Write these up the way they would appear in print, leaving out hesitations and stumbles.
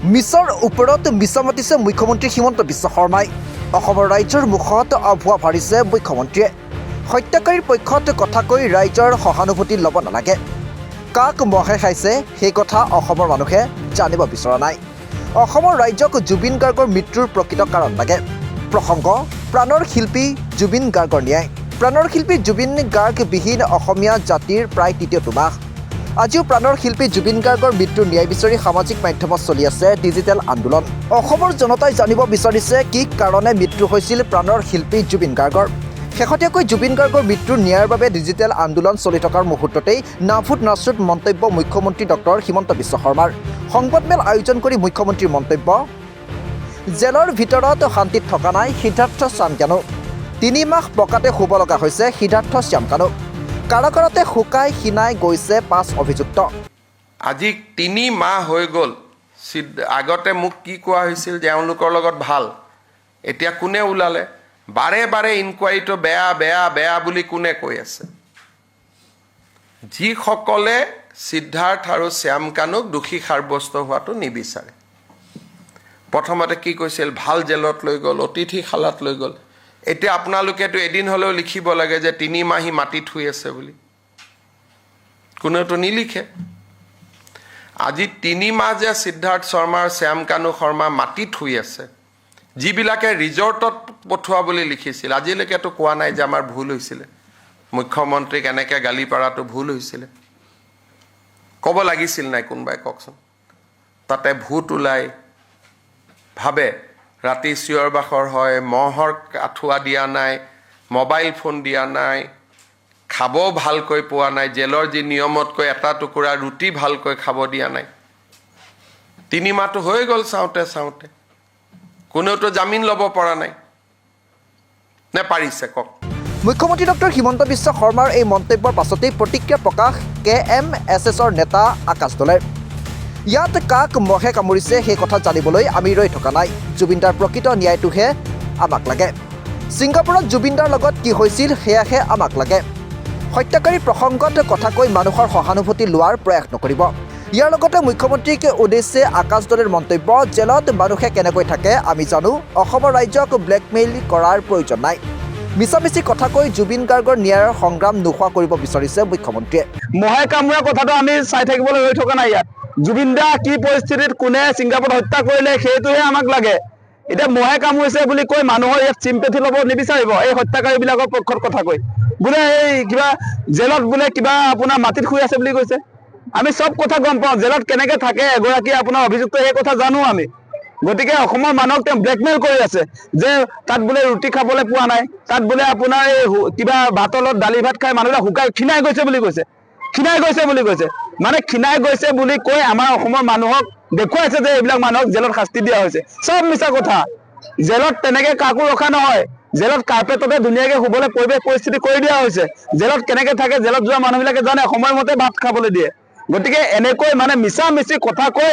মিছৰ ওপৰত মিছা মাতিছে মুখ্যমন্ত্ৰী হিমন্ত বিশ্ব শৰ্মাই। অসমৰ ৰাইজৰ মুখত আভুৱা ভাৰিছে মুখ্যমন্ত্ৰীয়ে। হত্যাকাৰীৰ পক্ষত কথা কৈ ৰাইজৰ সহানুভূতি ল'ব নালাগে। কাক মহে খাইছে সেই কথা অসমৰ মানুহে জানিব বিচৰা নাই। অসমৰ ৰাইজক জুবিন গাৰ্গৰ মৃত্যুৰ প্ৰকৃত কাৰণ লাগে। প্ৰসংগ প্ৰাণৰ শিল্পী জুবিন গাৰ্গৰ ন্যায়। প্ৰাণৰ শিল্পী জুবিন গাৰ্গবিহীন অসমীয়া জাতিৰ প্ৰায় তৃতীয়টো মাহ। আজিও প্ৰাণৰ শিল্পী জুবিন গাৰ্গৰ মৃত্যুৰ ন্যায় বিচাৰি সামাজিক মাধ্যমত চলি আছে ডিজিটেল আন্দোলন। অসমৰ জনতাই জানিব বিচাৰিছে কি কাৰণে মৃত্যু হৈছিল প্ৰাণৰ শিল্পী জুবিন গাৰ্গৰ। শেহতীয়াকৈ জুবিন গাৰ্গৰ মৃত্যুৰ ন্যায়ৰ বাবে ডিজিটেল আন্দোলন চলি থকাৰ মুহূৰ্ততেই নাফুট নাচুট মন্তব্য মুখ্যমন্ত্ৰী ডক্টৰ হিমন্ত বিশ্ব শৰ্মাৰ। সংবাদমেল আয়োজন কৰি মুখ্যমন্ত্ৰীৰ মন্তব্য, জেলৰ ভিতৰত শান্তিত থকা নাই সিদ্ধাৰ্থ শ্যামকানু। ৩ মাহ পকাতে শুব লগা হৈছে সিদ্ধাৰ্থ শ্যামকানু। কাৰাগাৰতে শুকাই ক্ষীণাই গৈছে 5 অভিযুক্ত। আজি 3 মাহ হৈ গ'ল। আগতে মোক কি কোৱা হৈছিল যে এওঁলোকৰ লগত ভাল, এতিয়া কোনে ওলালে? বাৰে বাৰে ইনকুৱাৰীটো বেয়া বেয়া বেয়া বুলি কোনে কৈ আছে? যিসকলে সিদ্ধাৰ্থ আৰু শ্যামকানুক দোষী সাব্যস্ত হোৱাটো নিবিচাৰে। প্ৰথমতে কি কৈছিল, ভাল জেলত লৈ গ'ল, অতিথিশালাত লৈ গ'ল। এতিয়া আপোনালোকেতো এদিন হ'লেও লিখিব লাগে যে 3 মাহি মাটিত শুই আছে বুলি। কোনেওতো নিলিখে। আজি 3 মাহ যে সিদ্ধাৰ্থ শৰ্মা আৰু শ্যামকানু শৰ্মা মাটিত শুই আছে, যিবিলাকে ৰিজৰ্টত পঠোৱা বুলি লিখিছিল, আজিলৈকেতো কোৱা নাই যে আমাৰ ভুল হৈছিলে, মুখ্যমন্ত্ৰীক এনেকৈ গালি পাৰাটো ভুল হৈছিলে। ক'ব লাগিছিল নাই? কোনোবাই কওকচোন। তাতে ভূত ওলাই ভাবে, ৰাতি চিঞৰ বাখৰ হয়, মহৰ আঁঠুৱা দিয়া নাই, মোবাইল ফোন দিয়া নাই, খাব ভালকৈ পোৱা নাই, জেলৰ যি নিয়মতকৈ এটা টুকুৰা ৰুটি ভালকৈ খাব দিয়া নাই। 3 মাহটো হৈ গ'ল চাওঁতে চাওঁতে। কোনেওতো জামিন ল'ব পৰা নাই নে পাৰিছে? কওক। মুখ্যমন্ত্ৰী ডক্টৰ হিমন্ত বিশ্ব শৰ্মাৰ এই মন্তব্যৰ পাছতেই প্ৰতিক্ৰিয়া প্ৰকাশ KMSSৰ নেতা আকাশ দলেৰ। ইয়াত কাক মহে কামুৰিছে সেই কথা জানিবলৈ আমি ৰৈ থকা নাই। জুবিনদাৰ প্ৰকৃত ন্যায়টোহে আমাক লাগে। ছিংগাপুৰত জুবিনদাৰ লগত কি হৈছিল সেয়াহে আমাক লাগে। হত্যাকাৰী প্ৰসংগত কথা কৈ মানুহৰ সহানুভূতি লোৱাৰ প্ৰয়াস নকৰিব। ইয়াৰ লগতে মুখ্যমন্ত্ৰীক উদ্দেশ্যে আকাশ দলেৰ মন্তব্য, জেলত মানুহে কেনেকৈ থাকে আমি জানো, অসমৰ ৰাইজক ব্লেকমেইল কৰাৰ প্ৰয়োজন নাই। মিছামিছি কথা কৈ জুবিন গাৰ্গৰ ন্যায়ৰ সংগ্ৰাম নোহোৱা কৰিব বিচাৰিছে মুখ্যমন্ত্ৰীয়ে। মহে কামোৰা কথাটো আমি চাই থাকিবলৈ ৰৈ থকা নাই। ইয়াত জুবিন দা কি পৰিস্থিতিত কোনে ছিংগাপুৰত হত্যা কৰিলে সেইটোহে আমাক লাগে। এতিয়া মহে কামুৰিছে বুলি কৈ মানুহৰ ইয়াত চিম্পেথি ল'ব নিবিচাৰিব। এই হত্যাকাৰীবিলাকৰ পক্ষত কথা কৈ বোলে এই কিবা জেলত বোলে কিবা আপোনাৰ মাটিত শুই আছে বুলি কৈছে। আমি চব কথা গম পাওঁ, জেলত কেনেকৈ থাকে এগৰাকী আপোনাৰ অভিযুক্ত সেই কথা জানো আমি। গতিকে অসমৰ মানুহক তেওঁ ব্লেকমেইল কৰি আছে যে তাত বোলে ৰুটি খাবলৈ পোৱা নাই, তাত বোলে আপোনাৰ এই কিবা ভাতৰ লগত দালি ভাত খাই মানুহবিলাক শুকাই ক্ষীণাই গৈছে বুলি কৈছে। ক্ষীণাই গৈছে বুলি কৈছে মানে ক্ষীণাই গৈছে বুলি কৈ আমাৰ অসমৰ মানুহক দেখুৱাইছে যে এইবিলাক মানুহক জেলত শাস্তি দিয়া হৈছে। চব মিছা কথা। জেলত তেনেকৈ কাকো ৰখা নহয়। জেলত কাৰ্পেটতে ধুনীয়াকৈ শুবলৈ পৰিৱেশ পৰিস্থিতি কৰি দিয়া হৈছে। জেলত কেনেকৈ থাকে জেলত যোৱা মানুহবিলাকে জানে, সময়মতে ভাত খাবলৈ দিয়ে। গতিকে এনেকৈ মানে মিছা মিছি কথা কৈ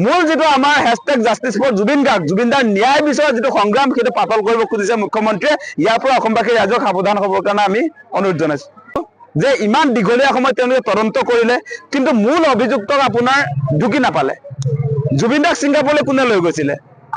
মূল যিটো আমাৰ hashtag justice for Zubeen Garg, জুবিনদাৰ ন্যায় বিচৰা যিটো সংগ্ৰাম সেইটো পাতল কৰিব খুজিছে মুখ্যমন্ত্ৰীয়ে। ইয়াৰ পৰা অসমবাসী ৰাইজক সাৱধান হ'বৰ কাৰণে আমি অনুৰোধ জনাইছোঁ যে ইমান দীঘলীয়া সময় তেওঁলোকে তদন্ত কৰিলে কিন্তু মূল অভিযুক্তক আপোনাৰ ঢুকি নাপালে। জুবিন দাক ছিংগাপুৰলৈ কোনে লৈ গৈছিলে?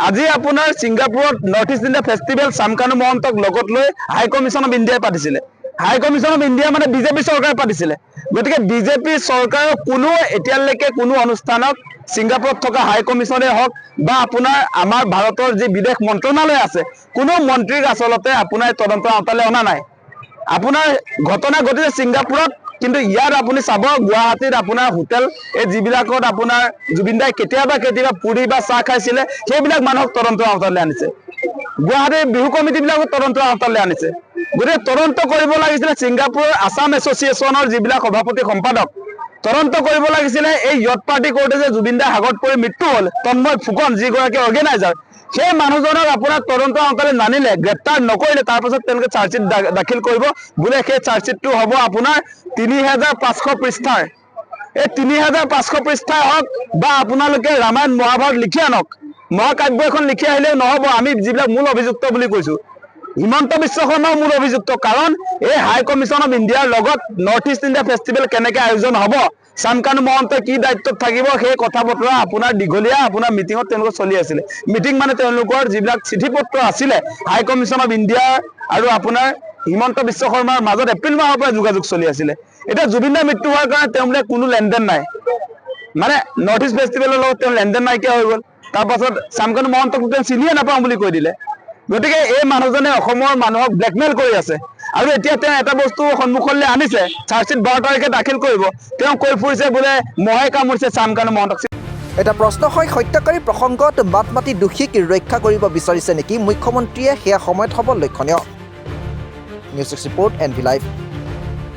আজি আপোনাৰ ছিংগাপুৰত north east India festival Shyamkanu মহন্তক লগত লৈ হাই কমিশ্যন অফ ইণ্ডিয়াই পাতিছিলে। হাই কমিশ্যন অফ ইণ্ডিয়া মানে বিজেপি চৰকাৰে পাতিছিলে। গতিকে বিজেপি চৰকাৰৰ কোনো এতিয়ালৈকে কোনো অনুষ্ঠানত ছিংগাপুৰত থকা হাই কমিশ্যনে হওক বা আপোনাৰ আমাৰ ভাৰতৰ যি বিদেশ মন্ত্ৰণালয় আছে, কোনো মন্ত্ৰীক আচলতে আপোনাৰ তদন্তৰ আওতালৈ অনা নাই। আপোনাৰ ঘটনা ঘটিছে ছিংগাপুৰত, কিন্তু ইয়াত আপুনি চাব গুৱাহাটীত আপোনাৰ হোটেল এই যিবিলাকত আপোনাৰ জুবিন দাই কেতিয়াবা পুৰি বা চাহ খাইছিলে সেইবিলাক মানুহক তদন্তৰ আওতালৈ আনিছে। গুৱাহাটীৰ বিহু কমিটিবিলাকো তদন্তৰ আওতালৈ আনিছে। গতিকে তদন্ত কৰিব লাগিছিলে ছিংগাপুৰৰ আছাম এছ'চিয়েশ্যনৰ যিবিলাক সভাপতি সম্পাদক, তদন্ত কৰিব লাগিছিলে এই য়ট পাৰ্টি কৰোঁতে যে জুবিন দাই সাগৰত পৰি মৃত্যু হ'ল, তন্ময় ফুকন যিগৰাকী অৰ্গেনাইজাৰ, সেই মানুহজনক আপোনাৰ তদন্ত আওতালৈ নানিলে, গ্ৰেপ্তাৰ নকৰিলে। তাৰপাছত তেওঁলোকে চাৰ্জশ্বিট দাখিল কৰিব বোলে। সেই চাৰ্জশ্বিটটো হ'ব আপোনাৰ 3500 পৃষ্ঠাৰ। এই 3500 পৃষ্ঠাই হওক বা আপোনালোকে ৰামায়ণ মহাভাৰত লিখি আনক, মহাকাব্য এখন লিখি আহিলেও নহ'ব। আমি যিবিলাক মূল অভিযুক্ত বুলি কৈছোঁ, হিমন্ত বিশ্ব শৰ্মাও মূল অভিযুক্ত। কাৰণ এই হাই কমিশ্যন অফ ইণ্ডিয়াৰ লগত নৰ্থ ইষ্ট ইণ্ডিয়া ফেষ্টিভেল কেনেকৈ আয়োজন হ'ব শ্যামকানু মহন্তই কি দায়িত্বত থাকিব সেই কথা বতৰা আপোনাৰ দীঘলীয়া আপোনাৰ মিটিঙত তেওঁলোকৰ চলি আছিলে মিটিং মানে তেওঁলোকৰ যিবিলাক চিঠি পত্ৰ আছিলে হাই কমিশ্যন অফ ইণ্ডিয়া আৰু আপোনাৰ হিমন্ত বিশ্ব শৰ্মাৰ মাজত এপ্ৰিল মাহৰ পৰা যোগাযোগ চলি আছিলে এতিয়া জুবিন দাৰ মৃত্যু হোৱাৰ কাৰণে তেওঁলোকে কোনো লেনদেন নাই মানে নৰ্থ ইষ্ট ফেষ্টিভেলৰ লগত তেওঁ লেনদেন নাইকিয়া হৈ গ'ল তাৰপাছত শ্যামকানু মহন্তক তেওঁ চিনিয়ে নাপাওঁ বুলি কৈ দিলে গতিকে এই মানুহজনে অসমৰ মানুহক ব্লেকমেইল কৰি আছে আৰু এতিয়া তেওঁ এটা বস্তু সন্মুখলৈ আনিছে চাৰ্জশ্বিট 12 তাৰিখে দাখিল কৰিব তেওঁ কৈ ফুৰিছে বোলে মহে কামুৰিছে শ্যামকানু মহন্তক এটা প্ৰশ্ন হয় হত্যাকাৰী প্ৰসংগত মাত মাতি দোষীক ৰক্ষা কৰিব বিচাৰিছে নেকি মুখ্যমন্ত্ৰীয়ে সেয়া সময়ত হ'ব লক্ষণীয় নিউজ ৰিপৰ্ট NV Live